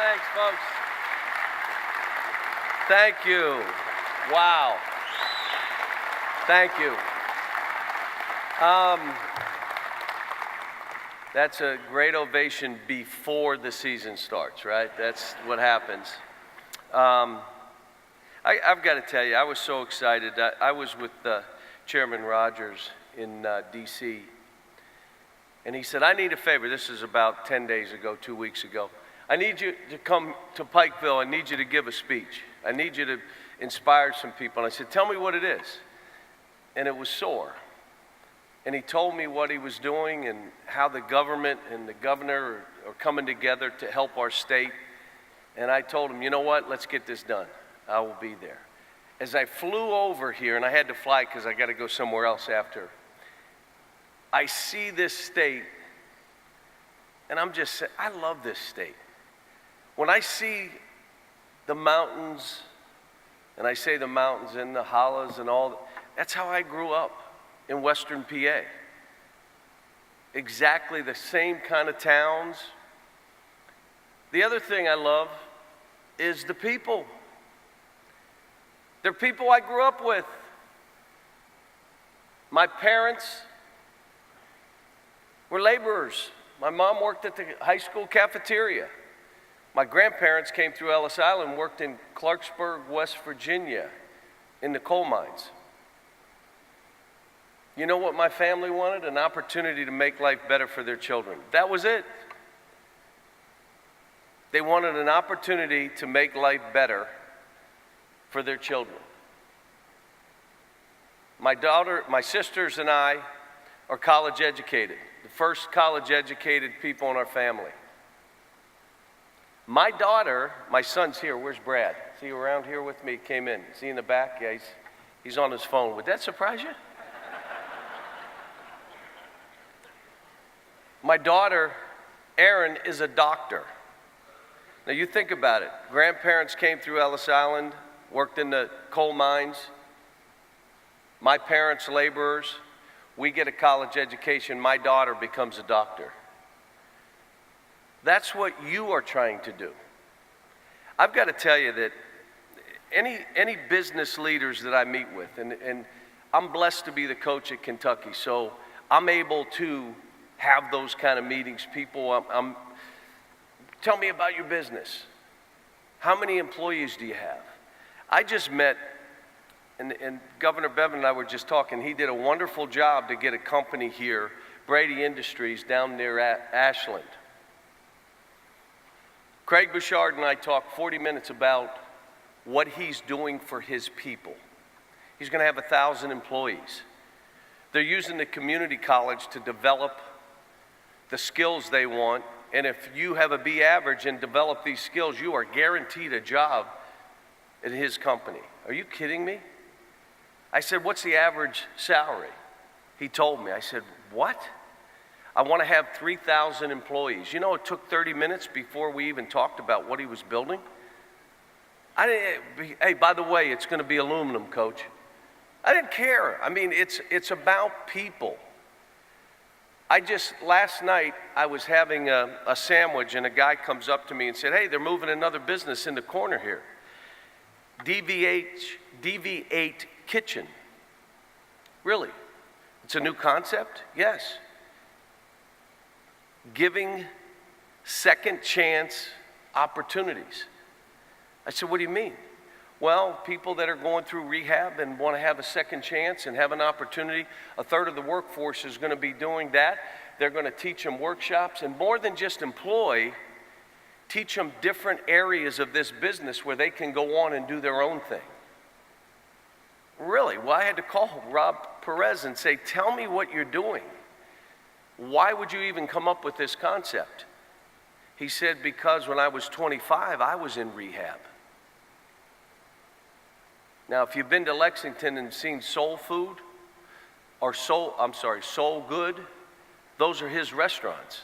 Thanks, folks. Thank you. Wow. Thank you. That's a great ovation before the season starts, right? That's what happens. I've got to tell you, I was so excited. I was with Chairman Rogers in D.C., and he said, I need a favor. This is about 10 days ago, 2 weeks ago. I need you to come to Pikeville. I need you to give a speech. I need you to inspire some people. And I said, tell me what it is. And it was SOAR. And he told me what he was doing and how the government and the governor are coming together to help our state. And I told him, you know what, let's get this done. I will be there. As I flew over here, and I had to fly because I got to go somewhere else after, I see this state, and I'm just saying, I love this state. When I see the mountains, and I say the mountains and the hollows and all, that's how I grew up in Western PA. Exactly the same kind of towns. The other thing I love is the people. They're people I grew up with. My parents were laborers. My mom worked at the high school cafeteria. My grandparents came through Ellis Island and worked in Clarksburg, West Virginia, in the coal mines. You know what my family wanted? An opportunity to make life better for their children. That was it. They wanted an opportunity to make life better for their children. My sisters and I are college educated, the first college educated people in our family. My daughter, my son's here, where's Brad? Is he around here with me? Came in, is he in the back? Yeah, he's on his phone. Would that surprise you? My daughter, Erin, is a doctor. Now you think about it. Grandparents came through Ellis Island, worked in the coal mines. My parents, laborers. We get a college education. My daughter becomes a doctor. That's what you are trying to do. I've got to tell you that any business leaders that I meet with, and I'm blessed to be the coach at Kentucky, so I'm able to have those kind of meetings. People, tell me about your business. How many employees do you have? I just met, and Governor Bevan and I were just talking, he did a wonderful job to get a company here, Brady Industries, down near Ashland. Craig Bouchard and I talked 40 minutes about what he's doing for his people. He's going to have 1,000 employees. They're using the community college to develop the skills they want, and if you have a B average and develop these skills, you are guaranteed a job at his company. Are you kidding me? I said, what's the average salary? He told me. I said, what? I want to have 3,000 employees. You know, it took 30 minutes before we even talked about what he was building. Hey, by the way, it's going to be aluminum, coach. I didn't care. I mean, it's about people. Last night, I was having a sandwich, and a guy comes up to me and said, hey, they're moving another business in the corner here. DV8 Kitchen. Really? It's a new concept? Yes. Giving second chance opportunities. I said, what do you mean? Well, people that are going through rehab and want to have a second chance and have an opportunity, a third of the workforce is going to be doing that. They're going to teach them workshops, and more than just employ, teach them different areas of this business where they can go on and do their own thing. Really? Well, I had to call Rob Perez and say, tell me what you're doing. Why would you even come up with this concept? He said, because when I was 25, I was in rehab. Now, if you've been to Lexington and seen Soul Food, or Soul Good, those are his restaurants.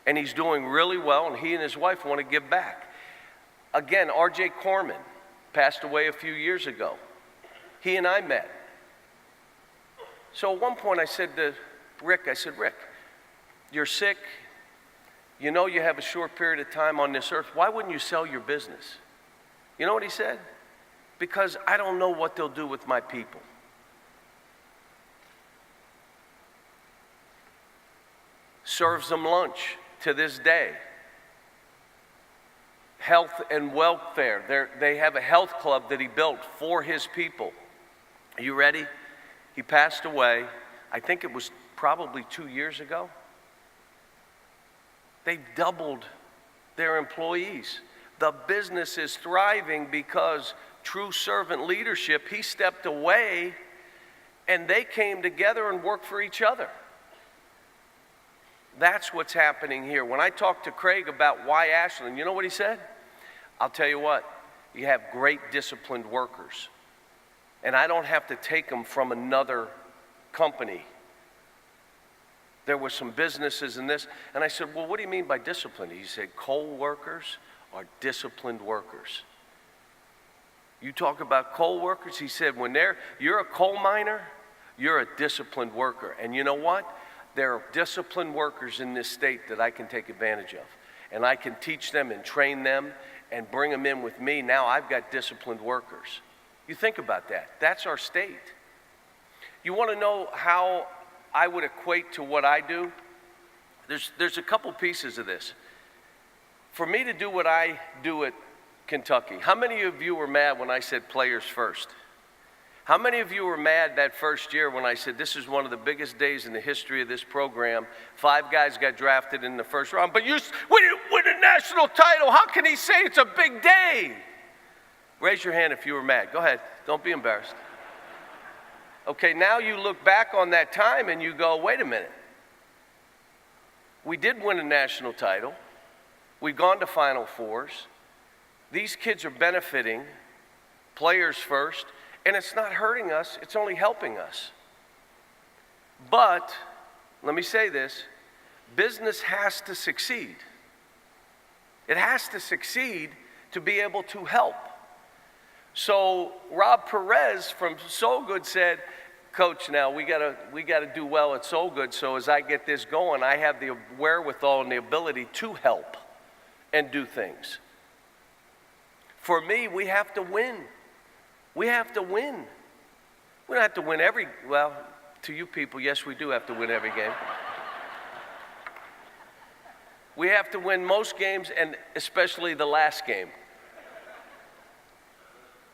And he's doing really well, and he and his wife want to give back. Again, R.J. Corman passed away a few years ago. He and I met. So at one point I said to Rick, Rick, you're sick. you know you have a short period of time on this earth. Why wouldn't you sell your business? You know what he said? Because I don't know what they'll do with my people. Serves them lunch to this day. Health and welfare. They have a health club that he built for his people. Are you ready? He passed away, I think it was probably 2 years ago. They've doubled their employees. The business is thriving because true servant leadership, he stepped away and they came together and worked for each other. That's what's happening here. When I talked to Craig about why Ashland, you know what he said? I'll tell you what, you have great disciplined workers. And I don't have to take them from another company. There were some businesses in this, and I said, well, what do you mean by discipline? He said, coal workers are disciplined workers. You talk about coal workers, he said, you're a coal miner, you're a disciplined worker. And you know what? There are disciplined workers in this state that I can take advantage of. And I can teach them and train them and bring them in with me. Now I've got disciplined workers. You think about that. That's our state. You want to know how I would equate to what I do? There's a couple pieces of this. For me to do what I do at Kentucky, how many of you were mad when I said players first? How many of you were mad that first year when I said this is one of the biggest days in the history of this program? 5 guys got drafted in the first round, but we didn't win a national title. How can he say it's a big day? Raise your hand if you were mad. Go ahead. Don't be embarrassed. Okay, now you look back on that time and you go, wait a minute. We did win a national title. We've gone to Final Fours. These kids are benefiting, players first. And it's not hurting us, it's only helping us. But, let me say this, business has to succeed. It has to succeed to be able to help. So Rob Perez from So Good said, Coach, now we gotta do well at So Good, so as I get this going, I have the wherewithal and the ability to help and do things. For me, we have to win. We have to win. We don't have to win well, to you people, yes, we do have to win every game. We have to win most games, and especially the last game.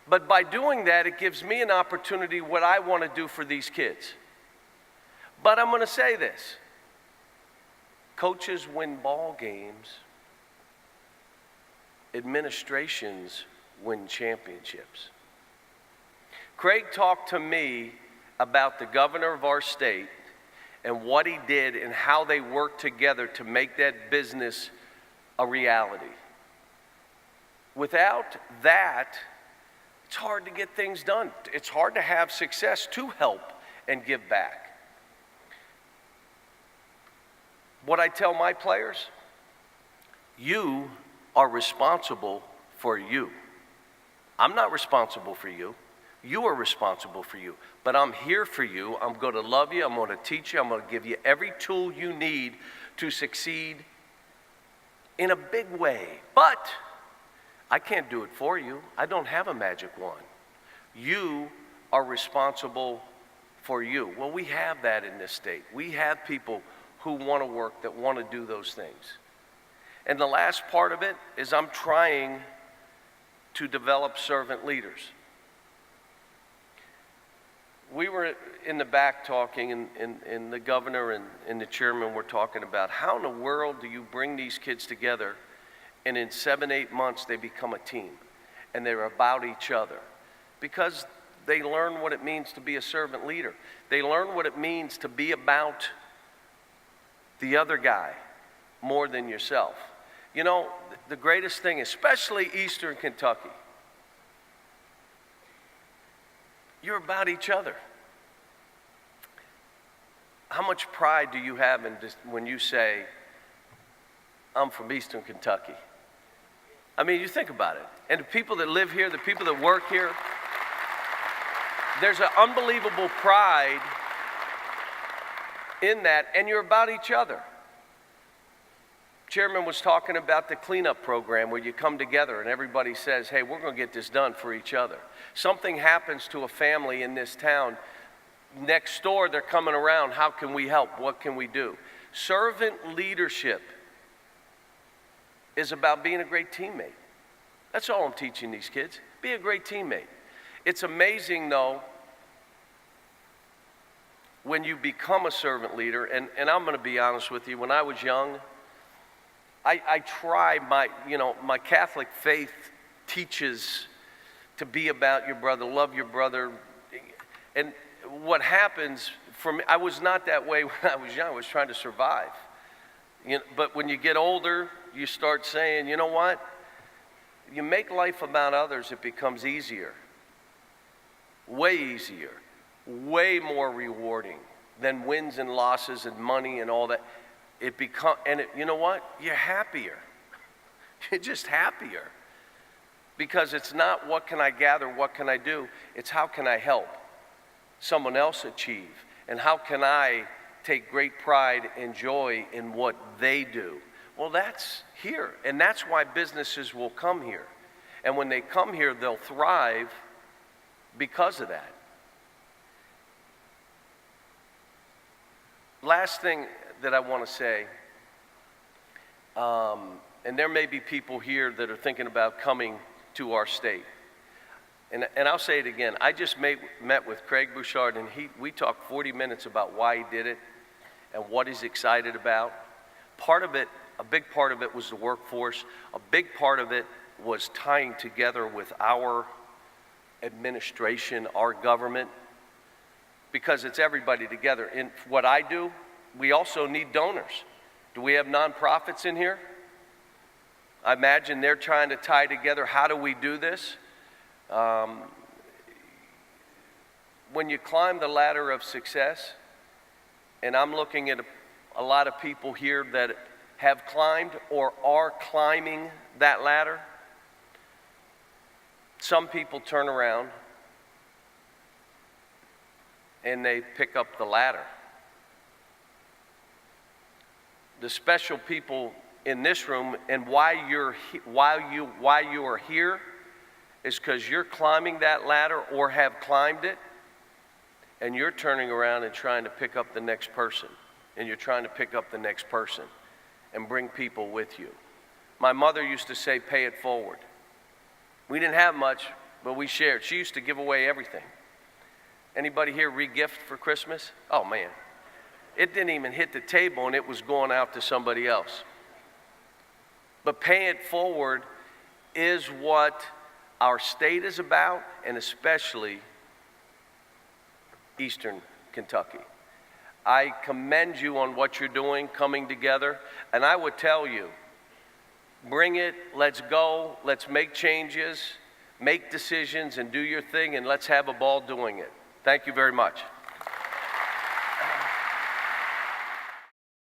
But by doing that, it gives me an opportunity what I want to do for these kids. But I'm going to say this. Coaches win ball games. Administrations win championships. Craig talked to me about the governor of our state and what he did and how they worked together to make that business a reality. Without that, it's hard to get things done. It's hard to have success to help and give back. What I tell my players, you are responsible for you. I'm not responsible for you. You are responsible for you, but I'm here for you. I'm going to love you. I'm going to teach you. I'm going to give you every tool you need to succeed in a big way. But I can't do it for you. I don't have a magic wand. You are responsible for you. Well, we have that in this state. We have people who want to work, that want to do those things. And the last part of it is I'm trying to develop servant leaders. We were in the back talking, and the governor and the chairman were talking about how in the world do you bring these kids together and in 7-8 months they become a team and they're about each other, because they learn what it means to be a servant leader. They learn what it means to be about the other guy more than yourself. You know, the greatest thing, especially Eastern Kentucky, you're about each other. How much pride do you have in this, when you say, I'm from Eastern Kentucky? I mean, you think about it. And the people that live here, the people that work here, there's an unbelievable pride in that, and you're about each other. Chairman was talking about the cleanup program where you come together and everybody says, hey, we're going to get this done for each other. Something happens to a family in this town. Next door, they're coming around. How can we help? What can we do? Servant leadership is about being a great teammate. That's all I'm teaching these kids. Be a great teammate. It's amazing, though, when you become a servant leader, and I'm going to be honest with you, when I was young, I try my Catholic faith teaches to be about your brother, love your brother. And what happens for me, I was not that way when I was young. I was trying to survive. But when you get older, you start saying, you know what? You make life about others, it becomes easier. Way easier. Way more rewarding than wins and losses and money and all that. You know what? You're happier. You're just happier. Because it's not what can I gather, what can I do? It's how can I help someone else achieve? And how can I take great pride and joy in what they do? Well, that's here. And that's why businesses will come here. And when they come here, they'll thrive because of that. Last thing that I want to say, and there may be people here that are thinking about coming to our state. And I'll say it again. I just met with Craig Bouchard, and we talked 40 minutes about why he did it and what he's excited about. A big part of it was the workforce. A big part of it was tying together with our administration, our government, because it's everybody together. In what I do, we also need donors. Do we have nonprofits in here? I imagine they're trying to tie together, how do we do this? When you climb the ladder of success, and I'm looking at a lot of people here that have climbed or are climbing that ladder, some people turn around and they pick up the ladder. The special people in this room, and why you are here is because you're climbing that ladder or have climbed it, and you're turning around and trying to pick up the next person, and you're trying to pick up the next person and bring people with you. My mother used to say, pay it forward. We didn't have much, but we shared. She used to give away everything. Anybody here re-gift for Christmas? Oh man, it didn't even hit the table and it was going out to somebody else. But pay it forward is what our state is about, and especially Eastern Kentucky. I commend you on what you're doing, coming together, and I would tell you, bring it, let's go, let's make changes, make decisions, and do your thing, and let's have a ball doing it. Thank you very much.